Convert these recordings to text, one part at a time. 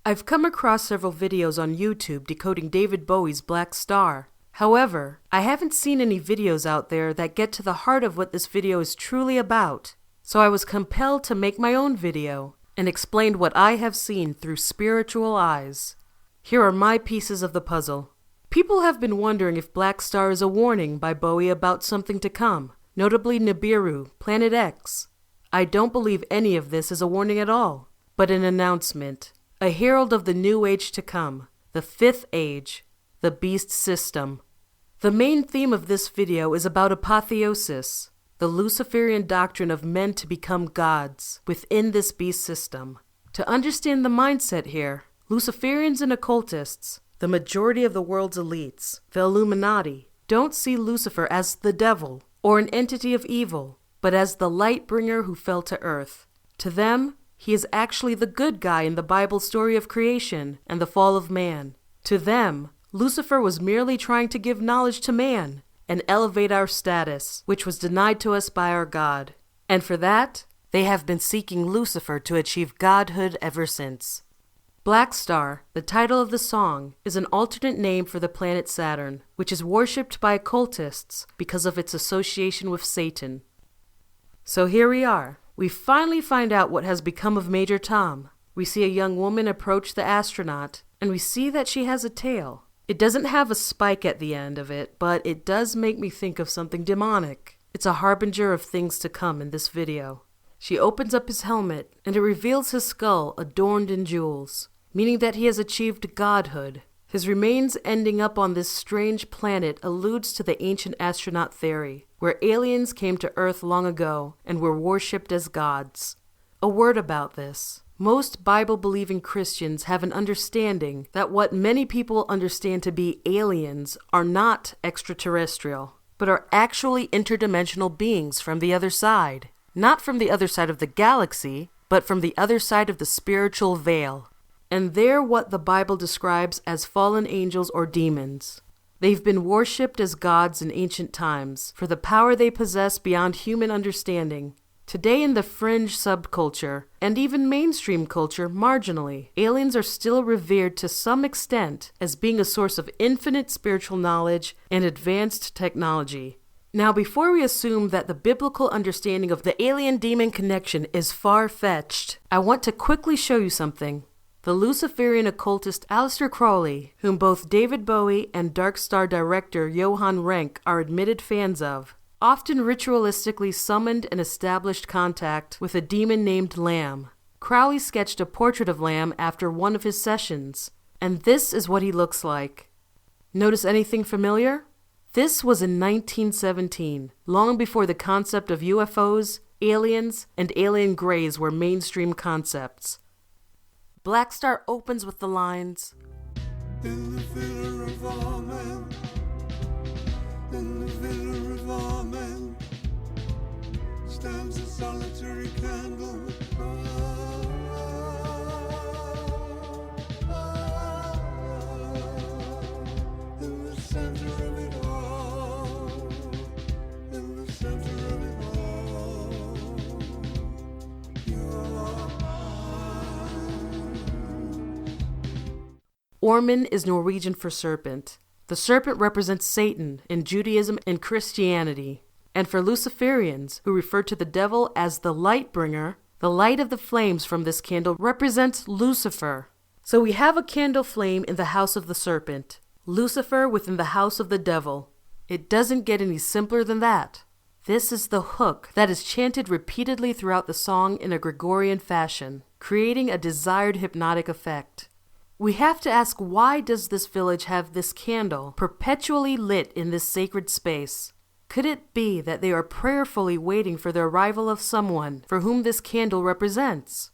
I've come across several videos on YouTube decoding David Bowie's Blackstar. However, I haven't seen any videos out there that get to the heart of what this video is truly about. So I was compelled to make my own video and explain what I have seen through spiritual eyes. Here are my pieces of the puzzle. People have been wondering if Blackstar is a warning by Bowie about something to come, notably Nibiru, Planet X. I don't believe any of this is a warning at all, but an announcement, a herald of the new age to come, the fifth age, the beast system. The main theme of this video is about apotheosis, the Luciferian doctrine of men to become gods within this beast system. To understand the mindset here, Luciferians and occultists, the majority of the world's elites, the Illuminati, don't see Lucifer as the devil or an entity of evil, but as the light bringer who fell to earth. To them, he is actually the good guy in the Bible story of creation and the fall of man. To them, Lucifer was merely trying to give knowledge to man and elevate our status, which was denied to us by our God. And for that, they have been seeking Lucifer to achieve godhood ever since. Blackstar, the title of the song, is an alternate name for the planet Saturn, which is worshipped by occultists because of its association with Satan. So here we are. We finally find out what has become of Major Tom. We see a young woman approach the astronaut, and we see that she has a tail. It doesn't have a spike at the end of it, but it does make me think of something demonic. It's a harbinger of things to come in this video. She opens up his helmet, and it reveals his skull adorned in jewels, meaning that he has achieved godhood. His remains ending up on this strange planet alludes to the ancient astronaut theory, where aliens came to Earth long ago and were worshipped as gods. A word about this. Most Bible-believing Christians have an understanding that what many people understand to be aliens are not extraterrestrial, but are actually interdimensional beings from the other side. Not from the other side of the galaxy, but from the other side of the spiritual veil. And they're what the Bible describes as fallen angels or demons. They've been worshipped as gods in ancient times for the power they possess beyond human understanding. Today in the fringe subculture, and even mainstream culture marginally, aliens are still revered to some extent as being a source of infinite spiritual knowledge and advanced technology. Now, before we assume that the biblical understanding of the alien-demon connection is far-fetched, I want to quickly show you something. The Luciferian occultist Aleister Crowley, whom both David Bowie and Darkstar director Johann Renck are admitted fans of, often ritualistically summoned and established contact with a demon named Lamb. Crowley sketched a portrait of Lamb after one of his sessions, and this is what he looks like. Notice anything familiar? This was in 1917, long before the concept of UFOs, aliens, and alien greys were mainstream concepts. Blackstar opens with the lines, "In the villa of all men, in the villa of all men, stands a solitary candle. In the center of it all, in the center of it all, you are mine." Ormen is Norwegian for serpent. The serpent represents Satan in Judaism and Christianity. And for Luciferians, who refer to the devil as the light bringer, the light of the flames from this candle represents Lucifer. So we have a candle flame in the house of the serpent, Lucifer within the house of the devil. It doesn't get any simpler than that. This is the hook that is chanted repeatedly throughout the song in a Gregorian fashion, creating a desired hypnotic effect. We have to ask, why does this village have this candle perpetually lit in this sacred space? Could it be that they are prayerfully waiting for the arrival of someone for whom this candle represents?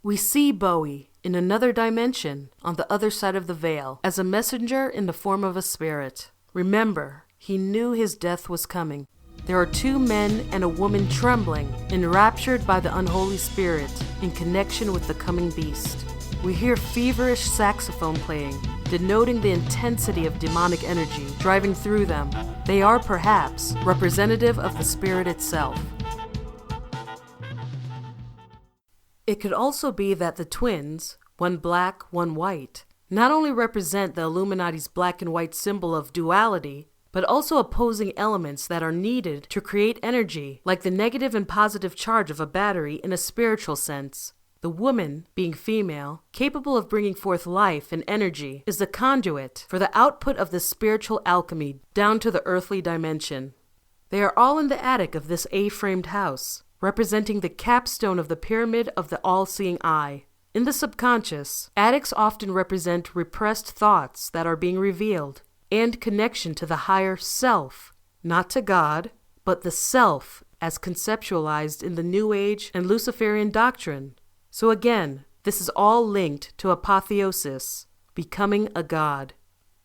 We see Bowie in another dimension on the other side of the veil as a messenger in the form of a spirit. Remember, he knew his death was coming. There are two men and a woman trembling, enraptured by the unholy spirit in connection with the coming beast. We hear feverish saxophone playing, denoting the intensity of demonic energy driving through them. They are perhaps representative of the spirit itself. It could also be that the twins, one black, one white, not only represent the Illuminati's black and white symbol of duality, but also opposing elements that are needed to create energy, like the negative and positive charge of a battery in a spiritual sense. The woman, being female, capable of bringing forth life and energy, is the conduit for the output of this spiritual alchemy down to the earthly dimension. They are all in the attic of this A-framed house, representing the capstone of the pyramid of the all-seeing eye. In the subconscious, attics often represent repressed thoughts that are being revealed, and connection to the higher self, not to God, but the self as conceptualized in the New Age and Luciferian doctrine. So again, this is all linked to apotheosis, becoming a god.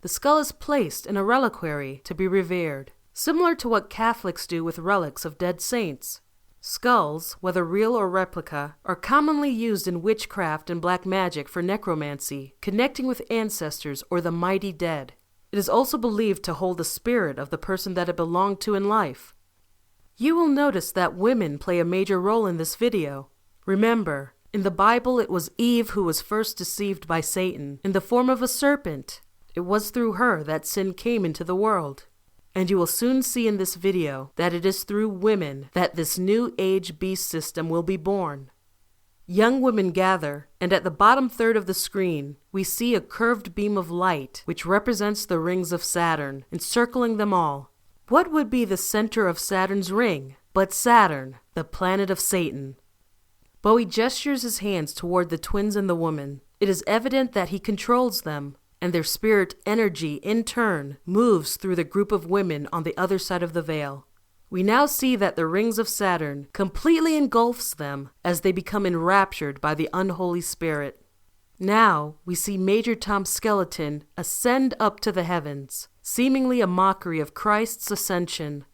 The skull is placed in a reliquary to be revered, similar to what Catholics do with relics of dead saints. Skulls, whether real or replica, are commonly used in witchcraft and black magic for necromancy, connecting with ancestors or the mighty dead. It is also believed to hold the spirit of the person that it belonged to in life. You will notice that women play a major role in this video. Remember, in the Bible it was Eve who was first deceived by Satan in the form of a serpent. It was through her that sin came into the world. And you will soon see in this video that it is through women that this new age beast system will be born. Young women gather, and at the bottom third of the screen, we see a curved beam of light which represents the rings of Saturn, encircling them all. What would be the center of Saturn's ring but Saturn, the planet of Satan? Bowie gestures his hands toward the twins and the woman. It is evident that he controls them, and their spirit energy, in turn, moves through the group of women on the other side of the veil. We now see that the rings of Saturn completely engulfs them as they become enraptured by the unholy spirit. Now, we see Major Tom's skeleton ascend up to the heavens, seemingly a mockery of Christ's ascension.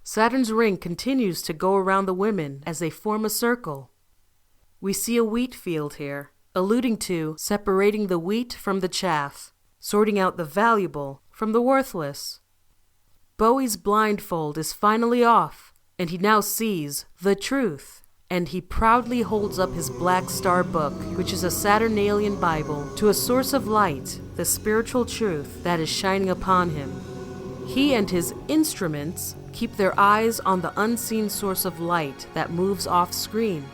Saturn's ring continues to go around the women as they form a circle. We see a wheat field here, alluding to separating the wheat from the chaff, sorting out the valuable from the worthless. Bowie's blindfold is finally off, and he now sees the truth, and he proudly holds up his Blackstar book, which is a Saturnalian Bible, to a source of light, the spiritual truth that is shining upon him. He and his instruments keep their eyes on the unseen source of light that moves off screen.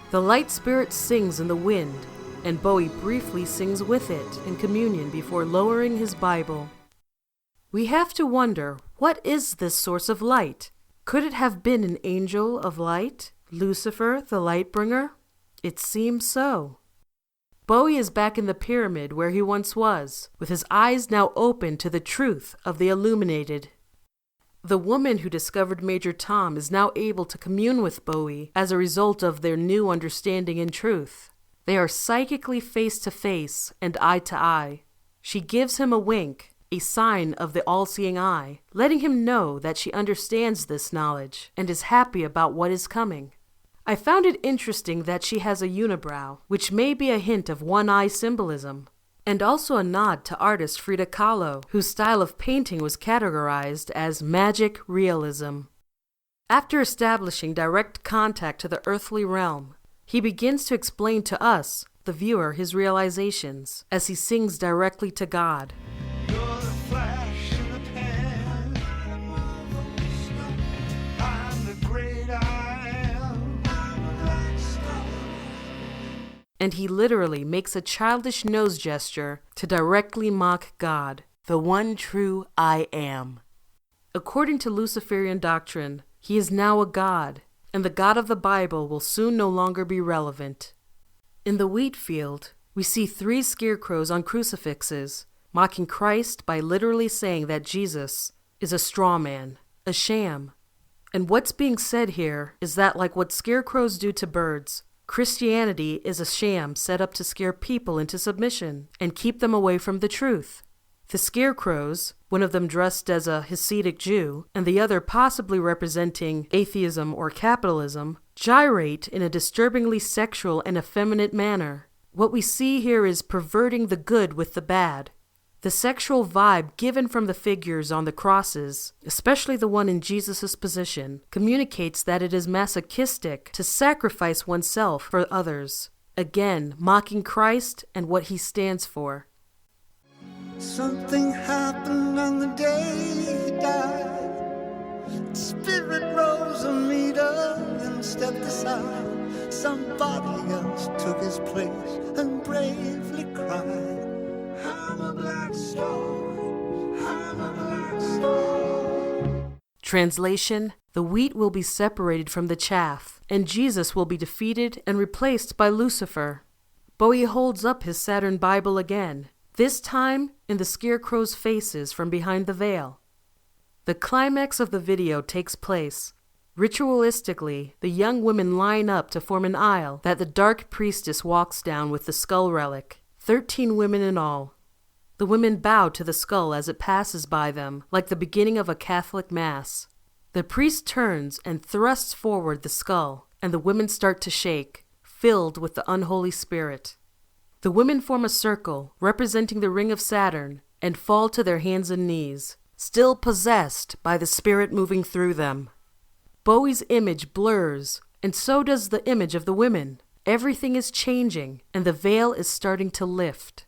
The light spirit sings in the wind, and Bowie briefly sings with it in communion before lowering his Bible. We have to wonder, what is this source of light? Could it have been an angel of light? Lucifer, the light bringer? It seems so. Bowie is back in the pyramid where he once was, with his eyes now open to the truth of the illuminated. The woman who discovered Major Tom is now able to commune with Bowie as a result of their new understanding and truth. They are psychically face to face and eye to eye. She gives him a wink, a sign of the all-seeing eye, letting him know that she understands this knowledge and is happy about what is coming. I found it interesting that she has a unibrow, which may be a hint of one-eye symbolism, and also a nod to artist Frida Kahlo, whose style of painting was categorized as magic realism. After establishing direct contact to the earthly realm, he begins to explain to us, the viewer, his realizations, as he sings directly to God. You're the flash in the pan. I'm the great I am. Blackstar. And he literally makes a childish nose gesture to directly mock God, the one true I am. According to Luciferian doctrine, he is now a god, and the God of the Bible will soon no longer be relevant. In the wheat field, we see 3 scarecrows on crucifixes, mocking Christ by literally saying that Jesus is a straw man, a sham. And what's being said here is that, like what scarecrows do to birds, Christianity is a sham set up to scare people into submission and keep them away from the truth. The scarecrows, one of them dressed as a Hasidic Jew, and the other possibly representing atheism or capitalism, gyrate in a disturbingly sexual and effeminate manner. What we see here is perverting the good with the bad. The sexual vibe given from the figures on the crosses, especially the one in Jesus' position, communicates that it is masochistic to sacrifice oneself for others. again mocking Christ and what he stands for. Something happened on the day he died. The spirit rose a meter and stepped aside. Somebody else took his place and bravely cried, I'm a black star, I'm a black star. Translation: the wheat will be separated from the chaff, and Jesus will be defeated and replaced by Lucifer. Bowie holds up his Saturn Bible again, this time in the scarecrow's faces from behind the veil. The climax of the video takes place. Ritualistically, the young women line up to form an aisle that the dark priestess walks down with the skull relic, 13 women in all. The women bow to the skull as it passes by them, like the beginning of a Catholic Mass. The priest turns and thrusts forward the skull, and the women start to shake, filled with the unholy spirit. The women form a circle, representing the ring of Saturn, and fall to their hands and knees, still possessed by the spirit moving through them. Bowie's image blurs, and so does the image of the women. Everything is changing, and the veil is starting to lift.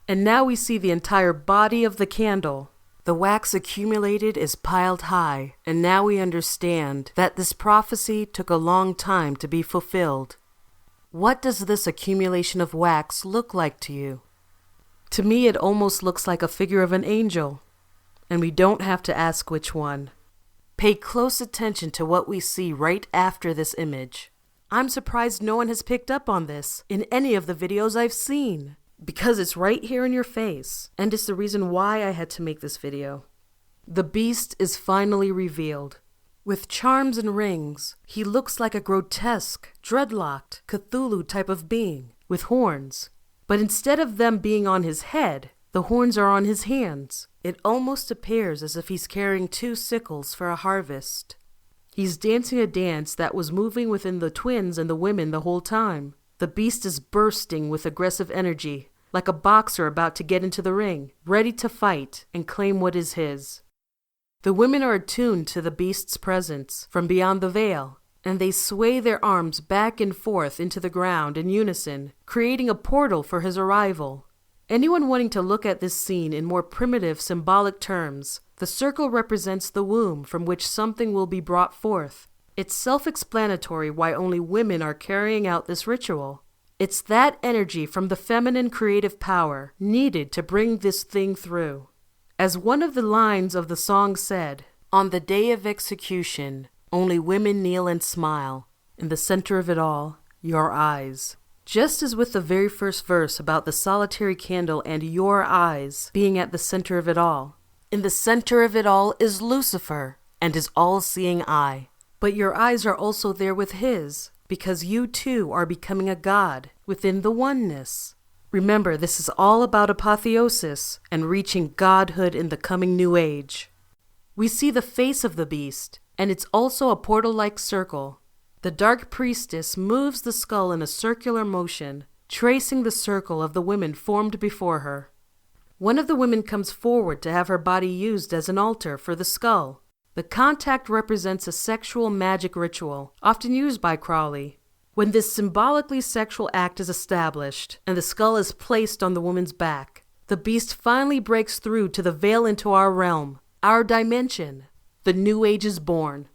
And now we see the entire body of the candle. The wax accumulated is piled high, and now we understand that this prophecy took a long time to be fulfilled. What does this accumulation of wax look like to you? To me, it almost looks like a figure of an angel, and we don't have to ask which one. Pay close attention to what we see right after this image. I'm surprised no one has picked up on this in any of the videos I've seen, because it's right here in your face, and it's the reason why I had to make this video. The beast is finally revealed. With charms and rings, he looks like a grotesque, dreadlocked, Cthulhu type of being, with horns. But instead of them being on his head, the horns are on his hands. It almost appears as if he's carrying 2 sickles for a harvest. He's dancing a dance that was moving within the twins and the women the whole time. The beast is bursting with aggressive energy, like a boxer about to get into the ring, ready to fight and claim what is his. The women are attuned to the beast's presence from beyond the veil, and they sway their arms back and forth into the ground in unison, creating a portal for his arrival. Anyone wanting to look at this scene in more primitive symbolic terms, the circle represents the womb from which something will be brought forth. It's self-explanatory why only women are carrying out this ritual. It's that energy from the feminine creative power needed to bring this thing through. As one of the lines of the song said, on the day of execution, only women kneel and smile. In the center of it all, your eyes. Just as with the very first verse about the solitary candle and your eyes being at the center of it all. In the center of it all is Lucifer and his all-seeing eye. But your eyes are also there with his, because you too are becoming a god within the oneness. Remember, this is all about apotheosis and reaching godhood in the coming new age. We see the face of the beast, and it's also a portal-like circle. The dark priestess moves the skull in a circular motion, tracing the circle of the women formed before her. One of the women comes forward to have her body used as an altar for the skull. The contact represents a sexual magic ritual, often used by Crowley. When this symbolically sexual act is established, and the skull is placed on the woman's back, the beast finally breaks through to the veil into our realm, our dimension. The new age is born.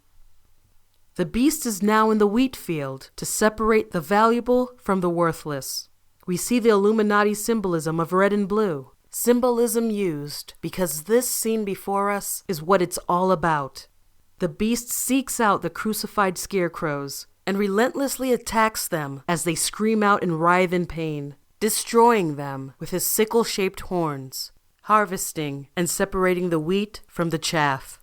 The beast is now in the wheat field to separate the valuable from the worthless. We see the Illuminati symbolism of red and blue. Symbolism used because this scene before us is what it's all about. The beast seeks out the crucified scarecrows and relentlessly attacks them as they scream out and writhe in pain, destroying them with his sickle-shaped horns, harvesting and separating the wheat from the chaff.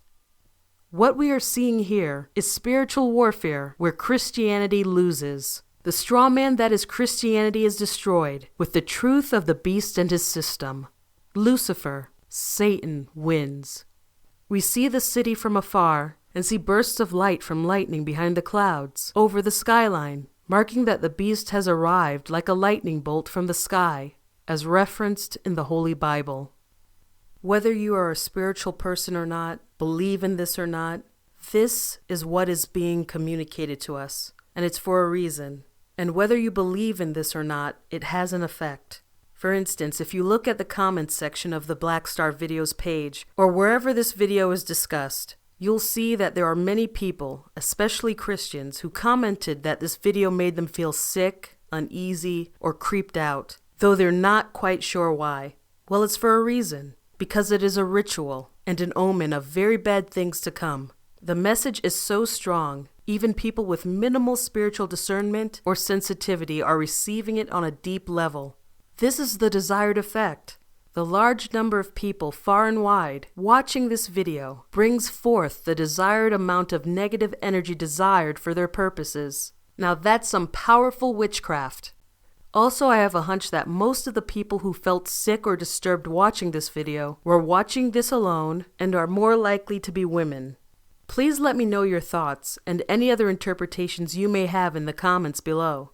What we are seeing here is spiritual warfare where Christianity loses. The straw man that is Christianity is destroyed with the truth of the beast and his system. Lucifer, Satan, wins. We see the city from afar and see bursts of light from lightning behind the clouds over the skyline, marking that the beast has arrived like a lightning bolt from the sky, as referenced in the Holy Bible. Whether you are a spiritual person or not, believe in this or not, this is what is being communicated to us, and it's for a reason. And whether you believe in this or not, it has an effect. For instance, if you look at the comments section of the Blackstar videos page, or wherever this video is discussed, you'll see that there are many people, especially Christians, who commented that this video made them feel sick, uneasy, or creeped out, though they're not quite sure why. Well, it's for a reason, because it is a ritual and an omen of very bad things to come. The message is so strong, even people with minimal spiritual discernment or sensitivity are receiving it on a deep level. This is the desired effect. The large number of people far and wide watching this video brings forth the desired amount of negative energy desired for their purposes. Now that's some powerful witchcraft. Also, I have a hunch that most of the people who felt sick or disturbed watching this video were watching this alone and are more likely to be women. Please let me know your thoughts and any other interpretations you may have in the comments below.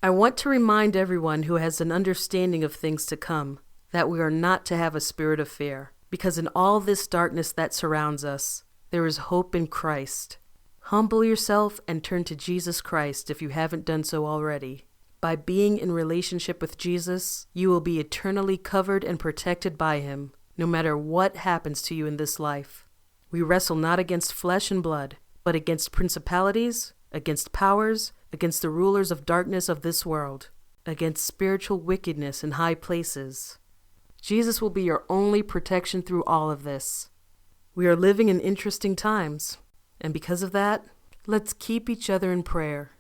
I want to remind everyone who has an understanding of things to come that we are not to have a spirit of fear, because in all this darkness that surrounds us, there is hope in Christ. Humble yourself and turn to Jesus Christ if you haven't done so already. By being in relationship with Jesus, you will be eternally covered and protected by Him, no matter what happens to you in this life. We wrestle not against flesh and blood, but against principalities, against powers, against the rulers of darkness of this world, against spiritual wickedness in high places. Jesus will be your only protection through all of this. We are living in interesting times, and because of that, let's keep each other in prayer.